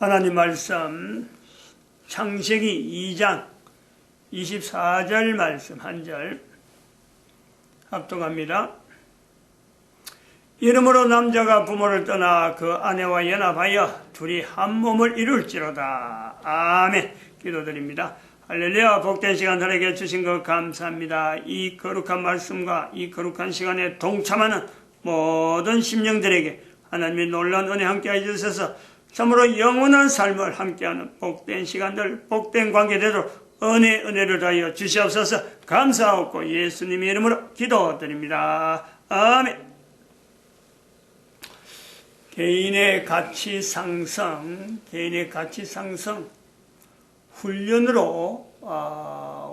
하나님 말씀 창세기 2장 24절 말씀 한 절 합독합니다. 이러므로 남자가 부모를 떠나 그 아내와 연합하여 둘이 한 몸을 이룰지로다. 아멘. 기도드립니다. 할렐루야. 복된 시간 하나님께 주신 것 감사합니다. 이 거룩한 말씀과 이 거룩한 시간에 동참하는 모든 심령들에게 하나님의 놀라운 은혜 함께해 주셔서 참으로 영원한 삶을 함께하는 복된 시간들, 복된 관계 되도록 은혜를 다하여 주시옵소서. 감사하고 예수님의 이름으로 기도드립니다. 아멘. 개인의 가치 상승, 훈련으로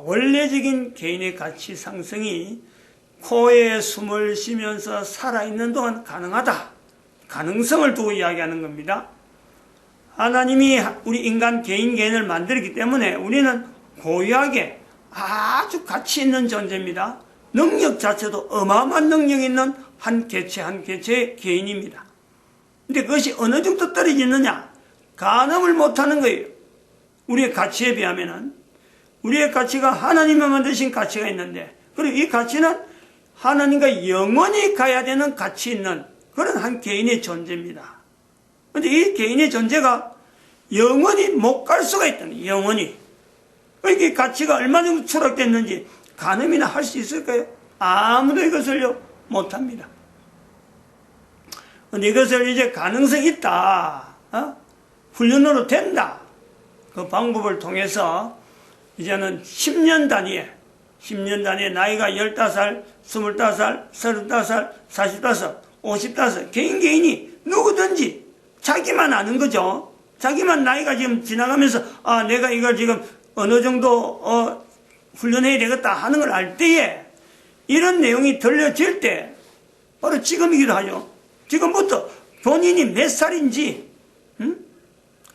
원래적인 개인의 가치 상승이 코에 숨을 쉬면서 살아있는 동안 가능하다. 가능성을 두고 이야기하는 겁니다. 하나님이 우리 인간 개인을 만들었기 때문에 우리는 고유하게 아주 가치 있는 존재입니다. 능력 자체도 어마어마한 능력이 있는 한 개체의 개인입니다. 근데 그것이 어느 정도 떨어지느냐? 가늠을 못하는 거예요. 우리의 가치에 비하면은. 우리의 가치가 하나님이 만드신 가치가 있는데, 그리고 이 가치는 하나님과 영원히 가야 되는 가치 있는 그런 한 개인의 존재입니다. 근데 이 개인의 존재가 영원히 못 갈 수가 있다는, 영원히. 이게 가치가 얼마 정도 추락됐는지 가늠이나 할 수 있을까요? 아무도 이것을요, 못합니다. 근데 이것을 이제 가능성이 있다. 훈련으로 된다. 그 방법을 통해서 이제는 10년 단위에 나이가 15살, 25살, 35살, 45, 55, 개인이 누구든지 자기만 아는 거죠. 자기만 나이가 지금 지나가면서 내가 이걸 지금 어느 정도 훈련해야 되겠다 하는 걸 알 때에 이런 내용이 들려질 때 바로 지금이기도 하죠. 지금부터 본인이 몇 살인지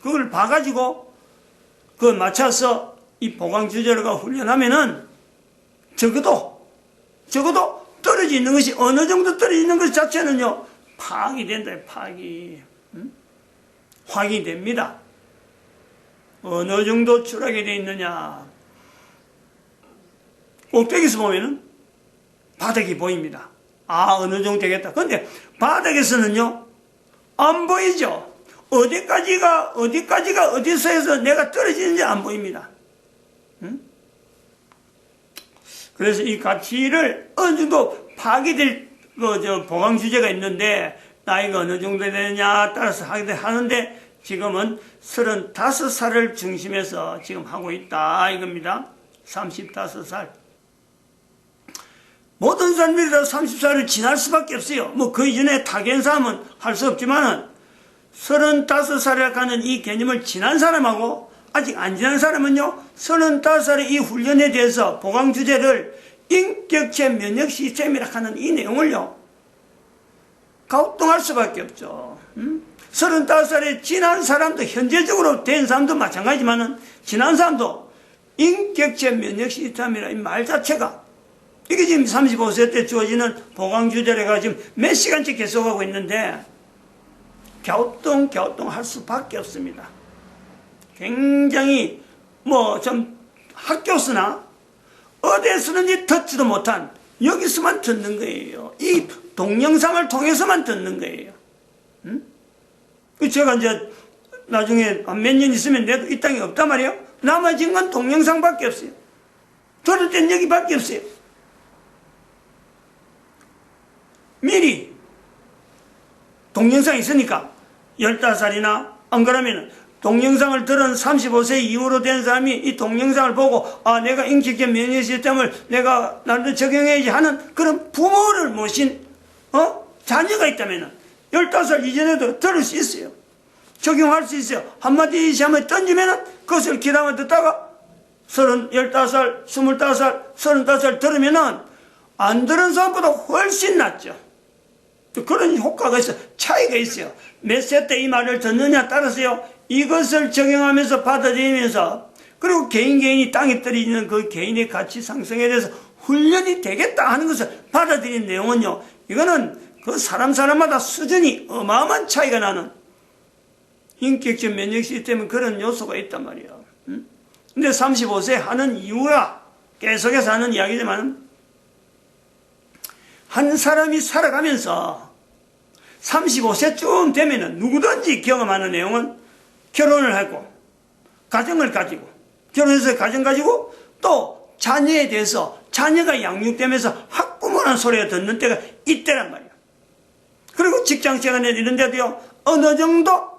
그걸 봐가지고 그걸 맞춰서 이 보강주제로가 훈련하면은 적어도 떨어지는 것이 어느 정도 떨어지는 것 자체는요 파악이 된다. 확인이 됩니다. 어느 정도 추락이 되어 있느냐. 꼭대기에서 보면은 바닥이 보입니다. 어느 정도 되겠다. 근데 바닥에서는요 안 보이죠. 어디까지가 어디서 해서 내가 떨어지는지 안 보입니다. 그래서 이 가치를 어느 정도 파악이 보강 주제가 있는데 나이가 어느 정도 되느냐 따라서 하는데 지금은 35살을 중심해서 지금 하고 있다 이겁니다. 35살. 모든 사람들이 다 30살을 지날 수밖에 없어요. 그 이전에 타겐 사람은 할 수 없지만은 35살에 가는 이 개념을 지난 사람하고 아직 안 지난 사람은요 35살의 이 훈련에 대해서 보강 주제를 인격체 면역 시스템이라 하는 이 내용을요 가우뚱할 수밖에 없죠. 35살에 지난 사람도 현재적으로 된 사람도 마찬가지지만은 지난 사람도 인격체 면역 시스템이라 이 말 자체가 이게 지금 35세 때 주어지는 보강 주제가 지금 몇 시간째 계속하고 있는데 갸우뚱할 수밖에 없습니다. 굉장히 좀 학교서나 어디에 쓰는지 듣지도 못한 여기서만 듣는 거예요. 이 동영상을 통해서만 듣는 거예요. 제가 이제 나중에 몇 년 있으면 내도 이 땅에 없단 말이에요. 남아진 건 동영상밖에 없어요. 들을 땐 여기밖에 없어요. 미리 동영상이 있으니까 15살이나 안 그러면 동영상을 들은 35세 이후로 된 사람이 이 동영상을 보고 내가 인격체 면역 시스템을 내가 나도 적용해야지 하는 그런 부모를 모신 자녀가 있다면 15살 이전에도 들을 수 있어요. 적용할 수 있어요. 한마디 한번 던지면 그것을 귀담아 듣다가 15살, 25살, 35살 들으면 안 들은 사람보다 훨씬 낫죠. 그런 효과가 있어요. 차이가 있어요. 몇 세 때 이 말을 듣느냐 따라서요. 이것을 적용하면서 받아들이면서 그리고 개인이 땅에 떨어지는 그 개인의 가치 상승에 대해서 훈련이 되겠다 하는 것을 받아들이는 내용은요. 이거는 그 사람마다 수준이 어마어마한 차이가 나는 인격적 면역 시스템은 그런 요소가 있단 말이야. 근데 35세 하는 이유가 계속해서 하는 이야기지만, 한 사람이 살아가면서 35세쯤 되면은 누구든지 경험하는 내용은 결혼을 하고, 가정을 가지고, 결혼해서 가정 가지고, 또 자녀에 대해서 자녀가 양육되면서 학부모라는 소리가 듣는 때가 이때란 말이야. 그리고 직장 생활에 이런 데도요, 어느 정도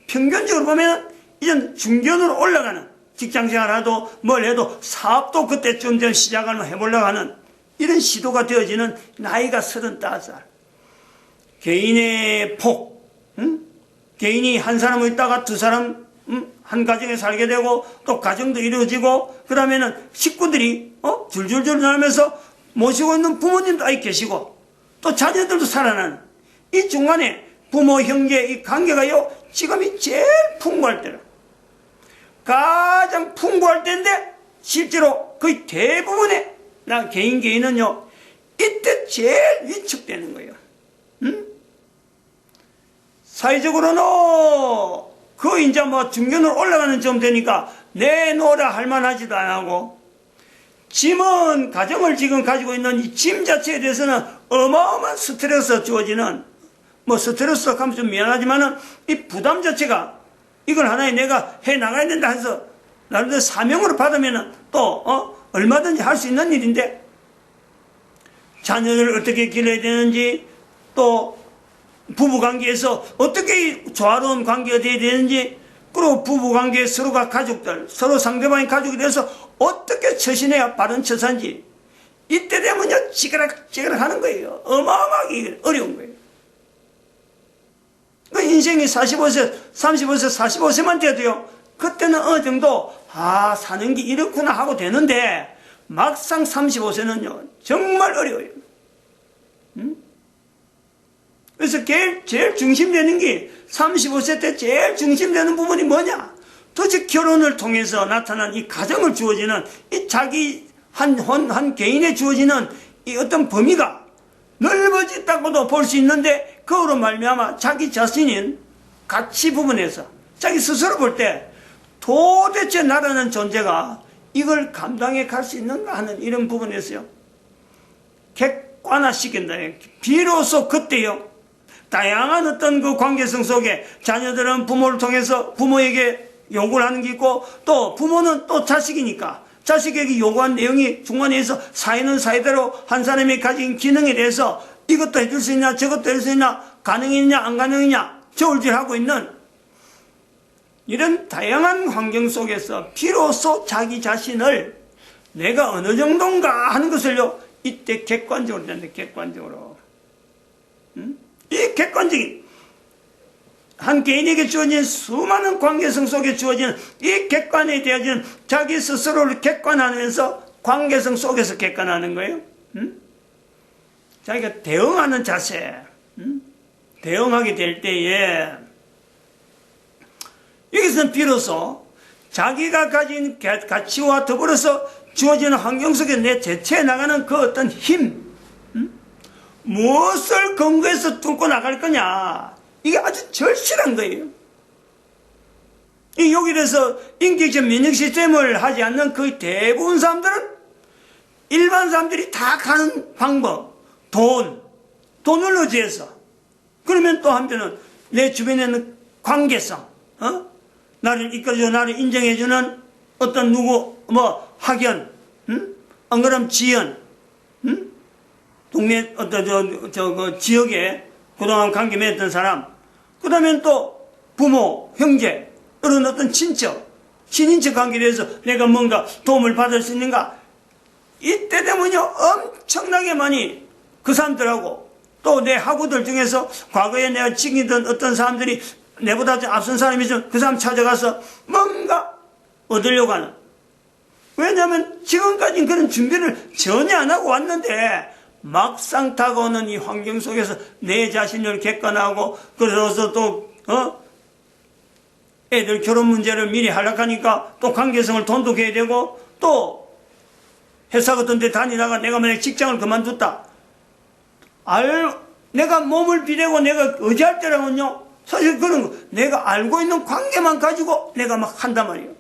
평균적으로 보면 이젠 중견으로 올라가는, 직장 생활하도 뭘 해도 사업도 그때쯤 되면 시작을 해보려고 하는 이런 시도가 되어지는 나이가 35살. 개인의 폭, 개인이 한 사람을 있다가 두 사람, 한 가정에 살게 되고, 또 가정도 이루어지고, 그러면은 식구들이, 줄줄줄 나면서 모시고 있는 부모님도 아직 계시고, 또 자녀들도 살아나는, 이 중간에 부모, 형제, 이 관계가요, 지금이 제일 풍부할 때라. 가장 풍부할 때인데, 실제로 거의 대부분의, 개인은요, 이때 제일 위축되는 거예요. 사회적으로는, 이제 중견으로 올라가는 점 되니까, 내놓으라 할 만하지도 안 하고, 짐은, 가정을 지금 가지고 있는 이 짐 자체에 대해서는 어마어마한 스트레스가 주어지는, 스트레스가 하면 좀 미안하지만은, 이 부담 자체가, 이걸 하나에 내가 해 나가야 된다 해서, 나름대로 사명으로 받으면은 또, 얼마든지 할 수 있는 일인데, 자녀를 어떻게 길러야 되는지, 또, 부부관계에서 어떻게 조화로운 관계가 되어야 되는지, 그리고 부부관계 서로가 가족들, 서로 상대방이 가족이 돼서 어떻게 처신해야 바른 처사인지, 이때 되면요, 찌그락 하는 거예요. 어마어마하게 어려운 거예요. 그 인생이 45세, 35세, 45세만 돼도요, 그때는 어느 정도, 사는 게 이렇구나 하고 되는데, 막상 35세는요, 정말 어려워요. 그래서 제일 중심되는 게 35세 때 제일 중심되는 부분이 뭐냐? 도대체 결혼을 통해서 나타난 이 가정을 주어지는 이 자기 한 개인에 주어지는 이 어떤 범위가 넓어졌다고도 볼 수 있는데 그거로 말미암아 자기 자신인 가치 부분에서 자기 스스로 볼 때 도대체 나라는 존재가 이걸 감당해 갈 수 있는가 하는 이런 부분에서요. 객관화시킨다. 비로소 그때요. 다양한 어떤 그 관계성 속에 자녀들은 부모를 통해서 부모에게 요구를 하는 게 있고 또 부모는 또 자식이니까 자식에게 요구한 내용이 중간에서 사회는 사회대로 한 사람이 가진 기능에 대해서 이것도 해줄 수 있냐 저것도 해줄 수 있냐 가능이냐 안 가능이냐 저울질하고 있는 이런 다양한 환경 속에서 비로소 자기 자신을 내가 어느 정도인가 하는 것을요 이때 객관적으로 된다. 객관적으로 이 객관적인 한 개인에게 주어진 수많은 관계성 속에 주어지는 이 객관에 대해진 자기 스스로를 객관하면서 관계성 속에서 객관하는 거예요. 자기가 대응하는 자세, 대응하게 될 때에 여기서는 비로소 자기가 가진 가치와 더불어서 주어지는 환경 속에 내 대처해 나가는 그 어떤 힘, 무엇을 근거해서 뚫고 나갈 거냐. 이게 아주 절실한 거예요. 여기에서 인격적 면역 시스템을 하지 않는 거의 대부분 사람들은 일반 사람들이 다 가는 방법, 돈을 의지해서. 그러면 또 한편은 내 주변에 있는 관계성, 나를 이끌어주고 나를 인정해주는 어떤 학연, 안 그러면 지연, 동네 그 지역에 그동안 관계 맺었던 사람, 그 다음엔 또 부모, 형제, 이런 어떤 친인척 관계에 대해서 내가 뭔가 도움을 받을 수 있는가? 이때 되면요, 엄청나게 많이 그 사람들하고 또 내 학우들 중에서 과거에 내가 지키던 어떤 사람들이 내보다 앞선 사람이 있으면 그 사람 찾아가서 뭔가 얻으려고 하는. 왜냐하면 지금까지는 그런 준비를 전혀 안 하고 왔는데 막상 다가오는 이 환경 속에서 내 자신을 객관하고 그래서 또 애들 결혼 문제를 미리 하려니까 또 관계성을 돈독해야 되고 또 회사 같은 데 다니다가 내가 만약 직장을 그만뒀다 내가 몸을 비대고 내가 의지할 때라면요 사실 그런 거 내가 알고 있는 관계만 가지고 내가 막 한단 말이에요.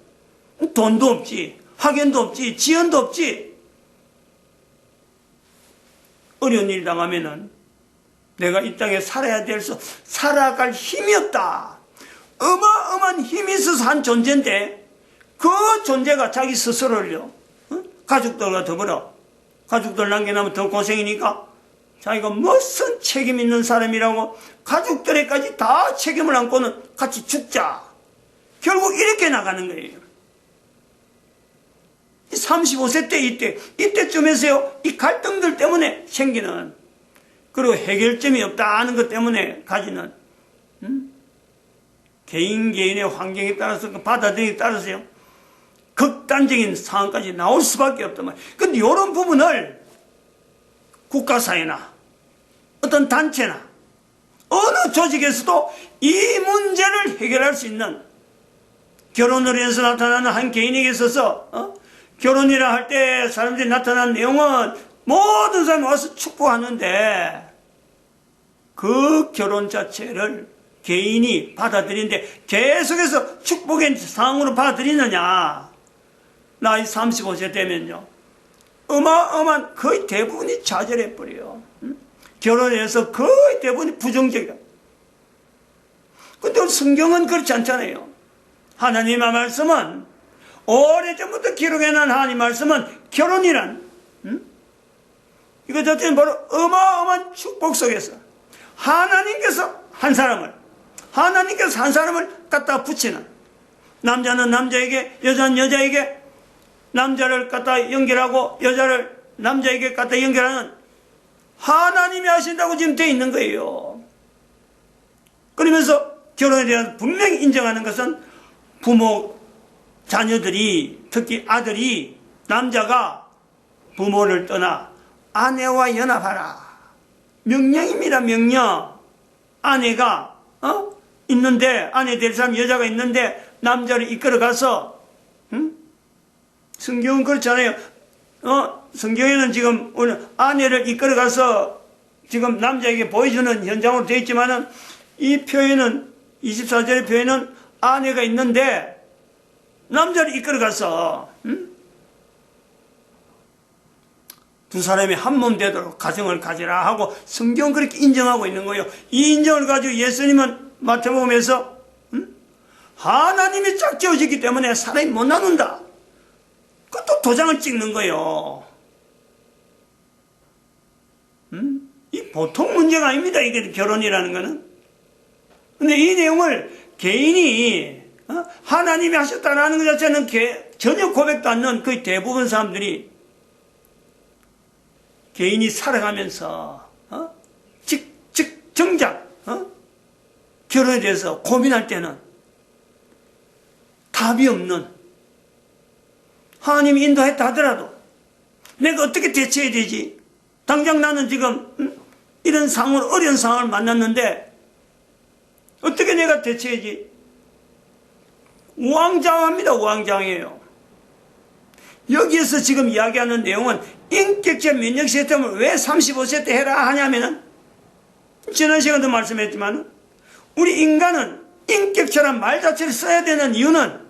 돈도 없지, 학연도 없지, 지연도 없지. 어려운 일 당하면은 내가 이 땅에 살아야 돼서 살아갈 힘이 없다. 어마어마한 힘이 있어서 한 존재인데 그 존재가 자기 스스로를요, 가족들과 더불어, 가족들 남겨놓으면 더 고생이니까 자기가 무슨 책임 있는 사람이라고 가족들에까지 다 책임을 안고는 같이 죽자. 결국 이렇게 나가는 거예요. 35세 때 이때쯤에서요, 이 갈등들 때문에 생기는, 그리고 해결점이 없다는 것 때문에 가지는, 개인의 환경에 따라서, 받아들이기에 따라서요, 극단적인 상황까지 나올 수밖에 없단 말이에요. 근데 이런 부분을 국가사회나 어떤 단체나 어느 조직에서도 이 문제를 해결할 수 있는, 결혼을 해서 나타나는 한 개인에게 있어서 결혼이라 할 때 사람들이 나타나는 내용은 모든 사람이 와서 축복하는데 그 결혼 자체를 개인이 받아들이는데 계속해서 축복의 상황으로 받아들이느냐. 나이 35세 되면요, 어마어마한 거의 대부분이 좌절해버려요. 결혼해서 거의 대부분이 부정적이야. 근데 성경은 그렇지 않잖아요. 하나님의 말씀은, 오래전부터 기록해놓은 하나님 말씀은 결혼이란, 이거 자체는 바로 어마어마한 축복 속에서 하나님께서 한 사람을 갖다 붙이는, 남자는 남자에게, 여자는 여자에게, 남자를 갖다 연결하고 여자를 남자에게 갖다 연결하는 하나님이 하신다고 지금 되어 있는 거예요. 그러면서 결혼에 대한 분명히 인정하는 것은 부모, 자녀들이, 특히 아들이, 남자가 부모를 떠나 아내와 연합하라. 명령입니다, 명령. 아내가 있는데, 아내 될 사람 여자가 있는데 남자를 이끌어가서, 성경은 그렇잖아요. 성경에는 지금 오늘 아내를 이끌어가서 지금 남자에게 보여주는 현장으로 되어 있지만은, 이 표현은, 24절의 표현은 아내가 있는데 남자를 이끌어가서 두 사람이 한 몸 되도록 가정을 가지라 하고 성경은 그렇게 인정하고 있는 거예요. 이 인정을 가지고 예수님은 마태복음에서 하나님이 짝지어지기 때문에 사람이 못 나눈다. 그것도 도장을 찍는 거예요. 이 보통 문제가 아닙니다. 이게 결혼이라는 거는. 근데 이 내용을 개인이 하나님이 하셨다라는 것 자체는 전혀 고백도 않는 거의 대부분 사람들이 개인이 살아가면서 정작 결혼에 대해서 고민할 때는 답이 없는, 하나님이 인도했다 하더라도 내가 어떻게 대처해야 되지? 당장 나는 지금 이런 상황을, 어려운 상황을 만났는데 어떻게 내가 대처해야지? 우왕좌왕합니다. 우왕좌왕이에요. 여기에서 지금 이야기하는 내용은 인격적 면역 시스템을 왜 35세 때 해라 하냐면은, 지난 시간도 말씀했지만 우리 인간은 인격체란 말 자체를 써야 되는 이유는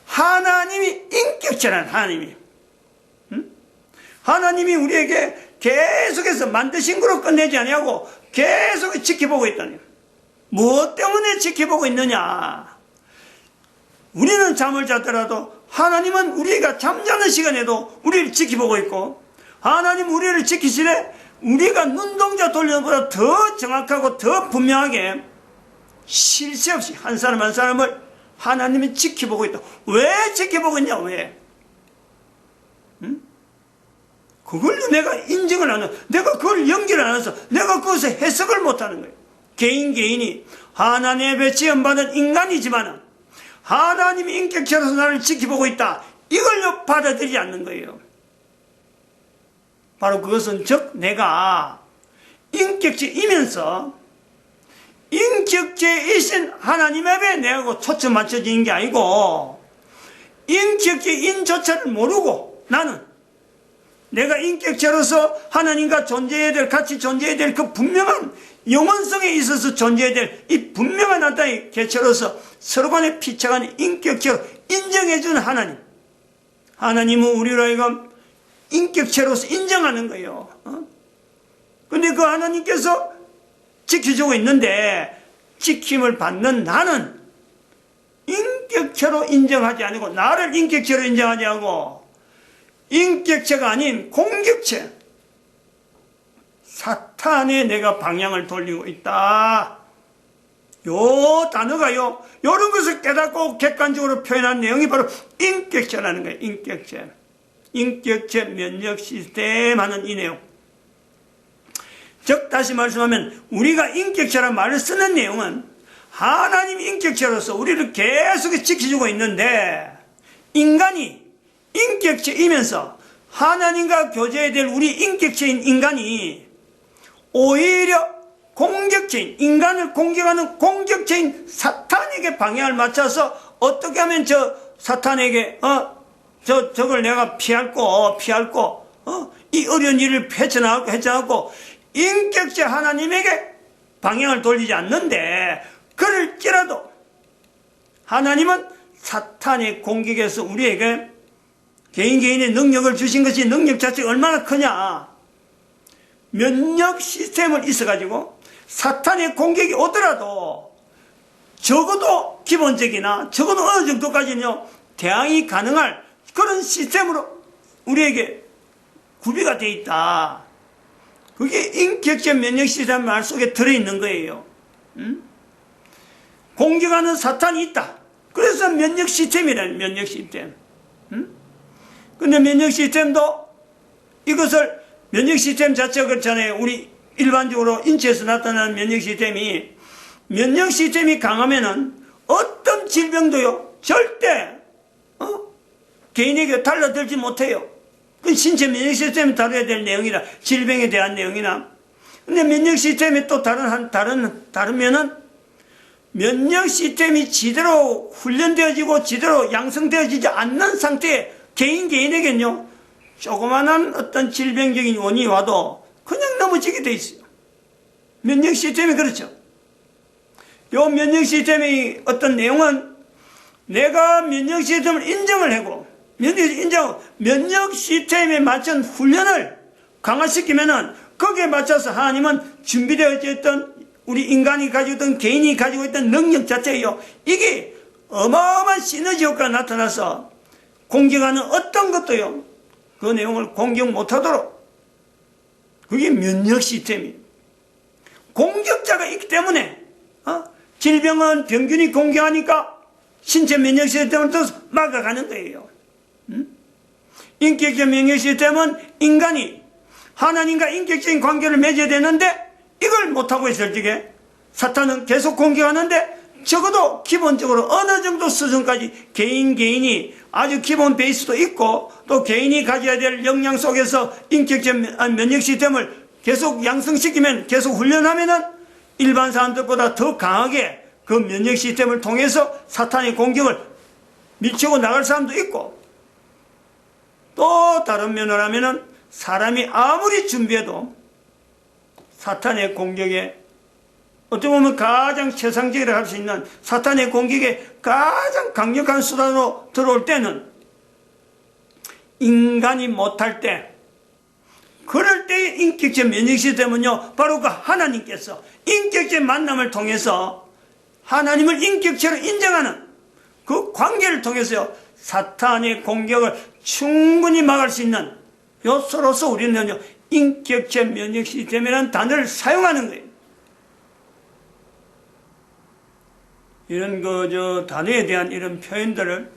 하나님이 인격체란 하나님이 우리에게 계속해서 만드신 거로 끝내지 아니하고 계속 지켜보고 있다니. 무엇 때문에 지켜보고 있느냐? 우리는 잠을 자더라도 하나님은 우리가 잠자는 시간에도 우리를 지켜보고 있고, 하나님 우리를 지키시래 우리가 눈동자 돌리는 것보다 더 정확하고 더 분명하게 쉴 새 없이 한 사람 한 사람을 하나님이 지켜보고 있다. 왜 지켜보고 있냐? 왜? 그걸로 내가 인정을 안 하고, 내가 그걸 연결을 안 해서 내가 그것을 해석을 못하는 거예요. 개인이 하나님의 배치연받은 인간이지만 하나님이 인격체로서 나를 지켜보고 있다, 이걸로 받아들이지 않는 거예요. 바로 그것은 즉 내가 인격체이면서 인격체이신 하나님 앞에 내가 초점 맞춰지는 게 아니고, 인격체인조차를 모르고 나는 내가 인격체로서 하나님과 존재해야 될, 같이 존재해야 될 그 분명한 영원성에 있어서 존재해야 될 이 분명한 하나의 개체로서 서로 간에 피차간 인격체로 인정해주는 하나님. 하나님은 우리로 하여금 인격체로서 인정하는 거예요. 근데 그 하나님께서 지켜주고 있는데 지킴을 받는 나는 인격체로 인정하지 않고 나를 인격체로 인정하지 않고 인격체가 아닌 공격체 사탄에 내가 방향을 돌리고 있다. 요 단어가요. 이런 것을 깨닫고 객관적으로 표현한 내용이 바로 인격체라는 거예요. 인격체. 인격체 면역 시스템 하는 이 내용. 즉 다시 말씀하면 우리가 인격체라는 말을 쓰는 내용은 하나님 인격체로서 우리를 계속 지켜주고 있는데 인간이 인격체이면서 하나님과 교제해야 될 우리 인격체인 인간이 오히려 공격체인 인간을 공격하는 공격체인 사탄에게 방향을 맞춰서 어떻게 하면 저 사탄에게 저걸 내가 피할고 이 어려운 일을 헤쳐나가고 인격체 하나님에게 방향을 돌리지 않는데 그럴지라도 하나님은 사탄의 공격에서 우리에게 개인의 능력을 주신 것이 능력 자체가 얼마나 크냐. 면역 시스템을 있어가지고 사탄의 공격이 오더라도 적어도 기본적이나 적어도 어느 정도까지는요 대항이 가능할 그런 시스템으로 우리에게 구비가 되어 있다. 그게 인격적 면역 시스템 말 속에 들어있는 거예요. 공격하는 사탄이 있다. 그래서 면역 시스템이라는 면역 시스템. 근데 면역 시스템도 이것을 면역 시스템 자체가 그렇잖아요. 우리 일반적으로 인체에서 나타나는 면역 시스템이 강하면은 어떤 질병도요 절대 개인에게 달라들지 못해요. 그 신체 면역 시스템이 다뤄야 될 내용이라 질병에 대한 내용이나. 근데 면역 시스템이 또 다르면은 면역 시스템이 제대로 훈련되어지고 제대로 양성되어지지 않는 상태에 개인에게는요 조그만한 어떤 질병적인 원인이 와도 그냥 넘어지게 돼 있어요. 면역 시스템이 그렇죠. 요 면역 시스템의 어떤 내용은 내가 면역 시스템을 인정을 하고 면역 시스템에 맞춘 훈련을 강화시키면은 거기에 맞춰서 하나님은 준비되어 있던 우리 인간이 가지고 있던 개인이 가지고 있던 능력 자체예요. 이게 어마어마한 시너지 효과가 나타나서 공격하는 어떤 것도요 그 내용을 공격 못하도록 그게 면역 시스템이에요. 공격자가 있기 때문에 질병은 병균이 공격하니까 신체 면역 시스템을 또 막아가는 거예요. 인격적 면역 시스템은 인간이 하나님과 인격적인 관계를 맺어야 되는데 이걸 못하고 있을 적에 사탄은 계속 공격하는데 적어도 기본적으로 어느 정도 수준까지 개인이 아주 기본 베이스도 있고 또 개인이 가져야 될 역량 속에서 인격적 면역 시스템을 계속 양성시키면 계속 훈련하면은 일반 사람들보다 더 강하게 그 면역 시스템을 통해서 사탄의 공격을 밀치고 나갈 사람도 있고 또 다른 면을 하면은 사람이 아무리 준비해도 사탄의 공격에 어떻게 보면 가장 최상적이라고 할 수 있는 사탄의 공격에 가장 강력한 수단으로 들어올 때는 인간이 못할 때 그럴 때의 인격적 면역 시스템은요 바로 그 하나님께서 인격적 만남을 통해서 하나님을 인격체로 인정하는 그 관계를 통해서요 사탄의 공격을 충분히 막을 수 있는 요소로서 우리는요 인격적 면역 시스템이라는 단어를 사용하는 거예요. 이런 단어에 대한 이런 표현들을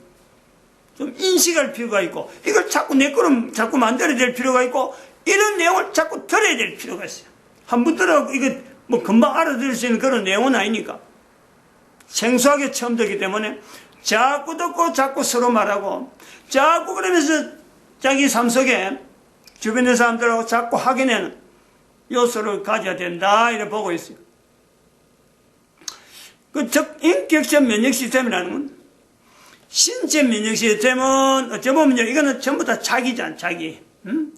좀 인식할 필요가 있고 이걸 자꾸 내 거로 자꾸 만들어야 될 필요가 있고 이런 내용을 자꾸 들어야 될 필요가 있어요. 한번 들어가고 이거 뭐 금방 알아들을 수 있는 그런 내용은 아니니까 생소하게 처음 듣기 때문에 자꾸 듣고 자꾸 서로 말하고 자꾸 그러면서 자기 삶 속에 주변의 사람들하고 자꾸 확인하는 요소를 가져야 된다 이렇게 보고 있어요. 즉 인격적 면역 시스템이라는 건 신체 면역 시스템은 어찌 보면요 이거는 전부 다 자기잖아. 자기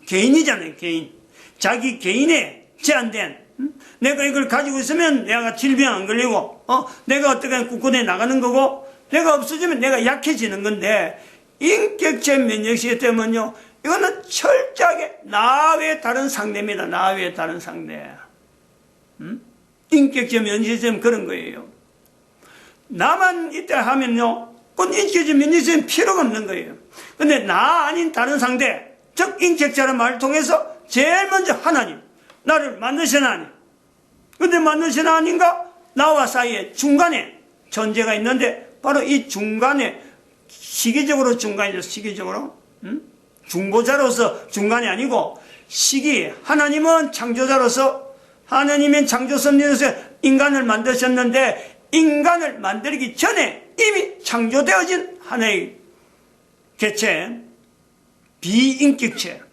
개인이잖아요. 개인 자기 개인에 제한된 내가 이걸 가지고 있으면 내가 질병 안 걸리고, 내가 어떻게 국군에 나가는 거고, 내가 없어지면 내가 약해지는 건데, 인격체 면역 시스템은요, 이거는 철저하게 나 외에 다른 상대입니다. 나 외에 다른 상대. 인격체 면역 시스템은 그런 거예요. 나만 있다 하면요, 그건 인격체 면역 시스템 필요가 없는 거예요. 근데 나 아닌 다른 상대, 즉 인격체라는 말을 통해서 제일 먼저 하나님, 나를 만드신 하나님. 근데 만드신 하나님과 나와 사이에 중간에 존재가 있는데, 바로 이 중간에, 시기적으로 중간이죠, 시기적으로. 중보자로서 중간이 아니고, 하나님은 창조자로서, 하나님은 창조 섭리로서 인간을 만드셨는데, 인간을 만들기 전에 이미 창조되어진 하나의 개체, 비인격체,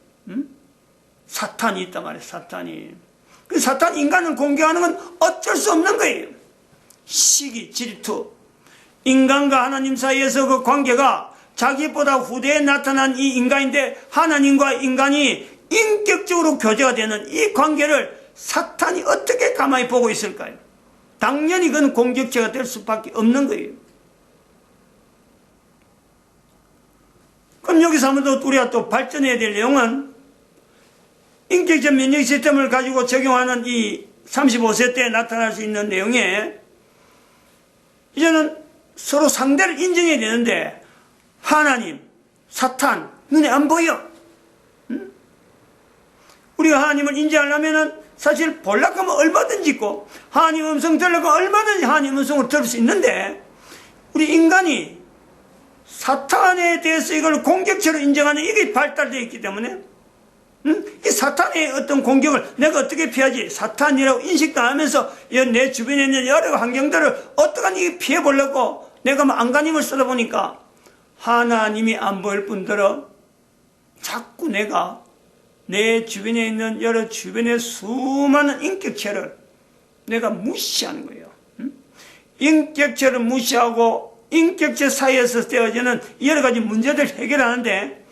사탄이 있단 말이에요, 사탄이. 그 사탄 인간을 공격하는 건 어쩔 수 없는 거예요. 시기, 질투. 인간과 하나님 사이에서 그 관계가 자기보다 후대에 나타난 이 인간인데 하나님과 인간이 인격적으로 교제가 되는 이 관계를 사탄이 어떻게 가만히 보고 있을까요? 당연히 그건 공격체가 될 수밖에 없는 거예요. 그럼 여기서 한번 더 우리가 또 발전해야 될 내용은 인격적 면역 시스템을 가지고 적용하는 이 35세 때 나타날 수 있는 내용에 이제는 서로 상대를 인정해야 되는데 하나님, 사탄 눈에 안 보여. 우리가 하나님을 인정하려면은 사실 보려고 하면 얼마든지 있고 하나님 음성 들으려고 얼마든지 하나님 음성을 들을 수 있는데 우리 인간이 사탄에 대해서 이걸 공격체로 인정하는 이게 발달되어 있기 때문에 이 사탄의 어떤 공격을 내가 어떻게 피하지? 사탄이라고 인식당하면서 내 주변에 있는 여러 환경들을 어떻게 피해보려고 내가 안간힘을 쓰다 보니까 하나님이 안 보일 뿐더러 자꾸 내가 내 주변에 있는 여러 주변의 수많은 인격체를 내가 무시하는 거예요. 인격체를 무시하고 인격체 사이에서 되어지는 여러 가지 문제들 해결하는데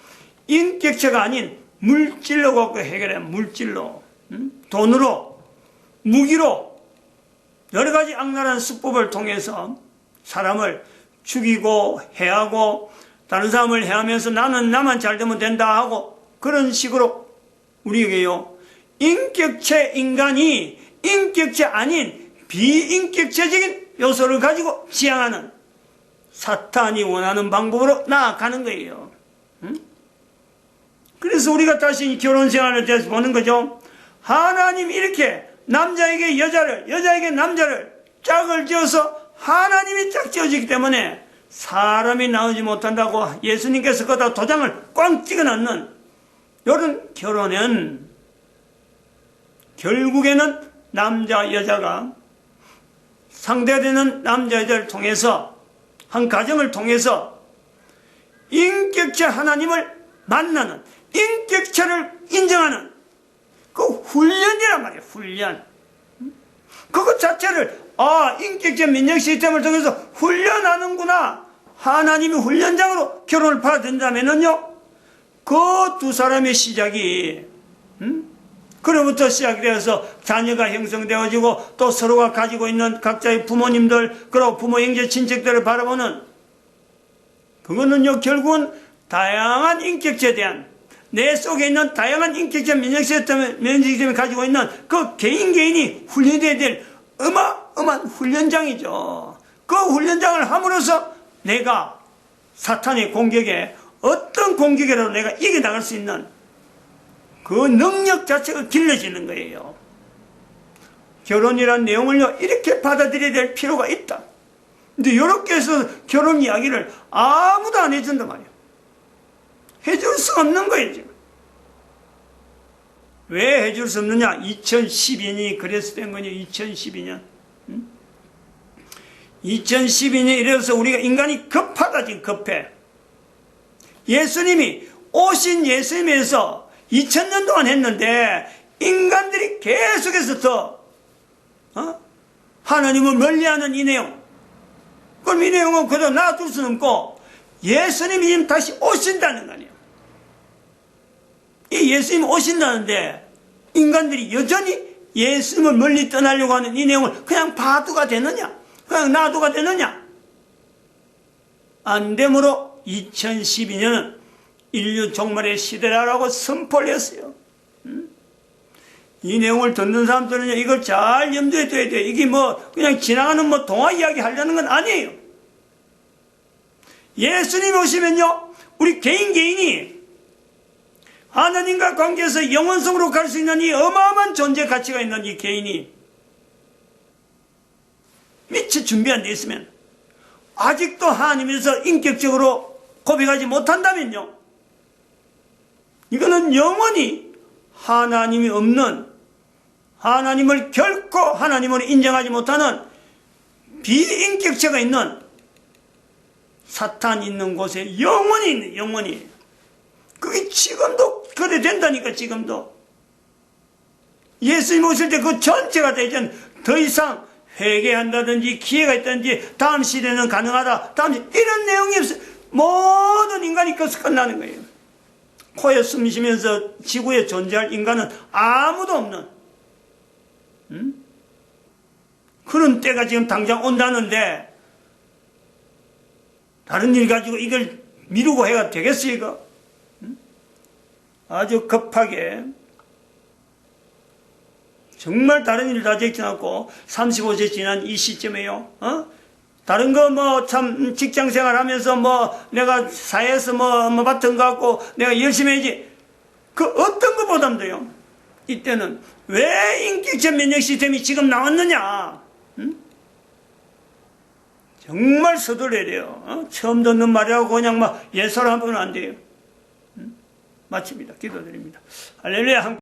인격체가 아닌 물질로 갖고 해결해. 물질로, 돈으로, 무기로 여러 가지 악랄한 수법을 통해서 사람을 죽이고 해하고 다른 사람을 해하면서 나는 나만 잘 되면 된다 하고 그런 식으로 우리에게요 인격체 인간이 인격체 아닌 비인격체적인 요소를 가지고 지향하는 사탄이 원하는 방법으로 나아가는 거예요. 그래서 우리가 다시 결혼 생활에 대해서 보는 거죠. 하나님이 이렇게 남자에게 여자를, 여자에게 남자를 짝을 지어서 하나님이 짝 지어지기 때문에 사람이 나오지 못한다고 예수님께서 거기다 도장을 꽝 찍어놨는 이런 결혼은 결국에는 남자, 여자가 상대되는 남자, 여자를 통해서 한 가정을 통해서 인격체 하나님을 만나는 인격체를 인정하는 그 훈련이란 말이에요. 훈련. 그것 자체를 인격체 면역 시스템을 통해서 훈련하는구나. 하나님이 훈련장으로 결혼을 받아들인다면은요 그 두 사람의 시작이 그로부터 시작이 되어서 자녀가 형성되어지고 또 서로가 가지고 있는 각자의 부모님들 그리고 부모 형제 친척들을 바라보는 그거는요 결국은 다양한 인격체에 대한 내 속에 있는 다양한 인격체 면역 시스템을 가지고 있는 그 개인이 훈련되어야 될 어마어마한 훈련장이죠. 그 훈련장을 함으로써 내가 사탄의 공격에 어떤 공격이라도 내가 이겨나갈 수 있는 그 능력 자체가 길러지는 거예요. 결혼이라는 내용을요 이렇게 받아들여야 될 필요가 있다. 근데 이렇게 해서 결혼 이야기를 아무도 안 해준단 말이에요. 해줄 수 없는 거예요, 지금. 왜 해줄 수 없느냐? 2012년이 그래서 된 거냐, 2012년. 2012년에 이래서 우리가 인간이 급하다, 지금 급해. 예수님이, 오신 예수님에서 2000년 동안 했는데, 인간들이 계속해서 더, 하나님을 멀리하는 이 내용. 그럼 이 내용은 그대로 놔둘 수는 없고, 예수님이 지금 다시 오신다는 거 아니에요. 이 예수님이 오신다는데 인간들이 여전히 예수님을 멀리 떠나려고 하는 이 내용을 그냥 봐두가 되느냐? 그냥 놔두가 되느냐? 안 되므로 2012년은 인류 종말의 시대라고 선포를 했어요. 이 내용을 듣는 사람들은 이걸 잘 염두에 둬야 돼요. 이게 그냥 지나가는 동화 이야기 하려는 건 아니에요. 예수님 오시면요, 우리 개인이 하나님과 관계에서 영원성으로 갈 수 있는 이 어마어마한 존재 가치가 있는 이 개인이 미처 준비 안 돼 있으면, 아직도 하나님에서 인격적으로 고백하지 못한다면요, 이거는 영원히 하나님이 없는, 하나님을 결코 하나님으로 인정하지 못하는 비인격체가 있는 사탄 있는 곳에 영원히 있는, 영원히. 그게 지금도 그래 된다니까. 지금도 예수님 오실 때 그 전체가 다 이제 더 이상 회개한다든지 기회가 있다든지 다음 시대는 가능하다, 이런 내용이 없어요. 모든 인간이 거기서 끝나는 거예요. 코에 숨 쉬면서 지구에 존재할 인간은 아무도 없는 그런 때가 지금 당장 온다는데, 다른 일 가지고 이걸 미루고 해가 되겠어요? 이거 아주 급하게, 정말 다른 일 다 제쳐놓고 35세 지난 이 시점에요, 다른 거 참 직장 생활 하면서 내가 사회에서 맡은 거 갖고 내가 열심히 해야지, 그 어떤 것보다도요, 이때는 왜 인격체 면역 시스템이 지금 나왔느냐? 정말 서둘러야 돼요. 처음 듣는 말이라고 그냥 예설 하면 안 돼요. 마칩니다. 기도드립니다. 할렐루야.